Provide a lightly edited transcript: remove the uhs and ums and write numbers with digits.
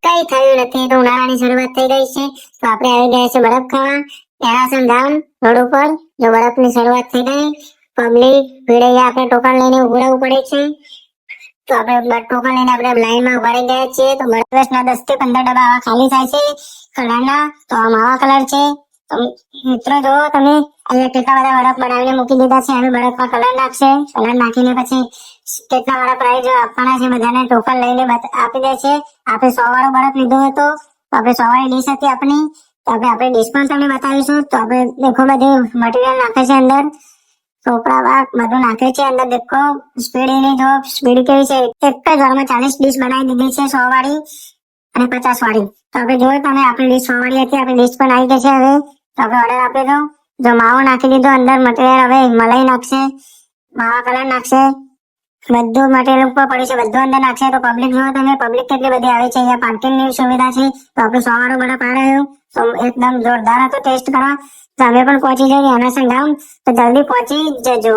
કઈ થયું નથી, તો ઉનાળાની શરૂઆત થઈ ગઈ છે, તો આપણે આવી ગયા છે બરફ ખાવા એરાસન ધામ રોડ ઉપર. જો બરફની શરૂઆત થઈ ગઈ, પબ્લિક ભીડે આપણે ટોકન લઈને ઉભું રહેવું પડે છે. તો આપણે ટોકન લઈને આપણે લાઈનમાં ઉભા રહી ગયા છીએ. તો બરફના 10 થી 15 ડબ્બા આવા ખાલી થાય છે કલરના. તો આમ આવા કલર છે. તો મિત્રો જો તમે અહીંયા કેટલા બધા બરફ બનાવીને મૂકી દીધા છે. હવે બરફમાં કલર નાખશે, કલર નાખીને પછી કેટલા વાળા પ્રાઇઝ આપવાના છે બધાને ટોકન લઈને આપી દે છે. આપણે 100 વાળો બરફ લીધો હતો, તો આપણે 100 વાળી ડીશ હતી આપણી, તો આપણે ડીશ પણ તમને બતાવીશું. તો આપણે દેખો બધું મટીરિયલ નાખે છે અંદર, ચોપડા બાગ બધું નાખે છે અંદર. દેખો સ્પીડ એની જો સ્પીડ કેવી છે, એક જ વારમાં 40 ડીશ બનાવી દીધી છે, 100 વાળી અને 50 વાળી. તો આપણે જોયું તમે આપણી ડીશ 100 વાળી હતી, આપણી ડીશ પણ આવી ગઈ છે. હવે તો આપણે ઓર્ડર આપી દો. જો માવો નાખી દીધો અંદર મટીરિયલ, હવે મલાઈ નાખશે, માવા કલર નાખશે, બધું મટીરિયલ ઉપર પડ્યું છે, બધું અંદર નાખશે. તો પબ્લિક જોવો તમે, પબ્લિક કેટલી બધી આવે છે. અહીંયા પાર્કિંગની સુવિધા છે. તો આપણે 100 વાળો બરફ આ રહ્યો, તો એકદમ જોરદાર હતો ટેસ્ટ કરવા. તો અમે પણ પહોંચી જઈએ એનાસન ગામ, તો જલ્દી પહોંચી જજો.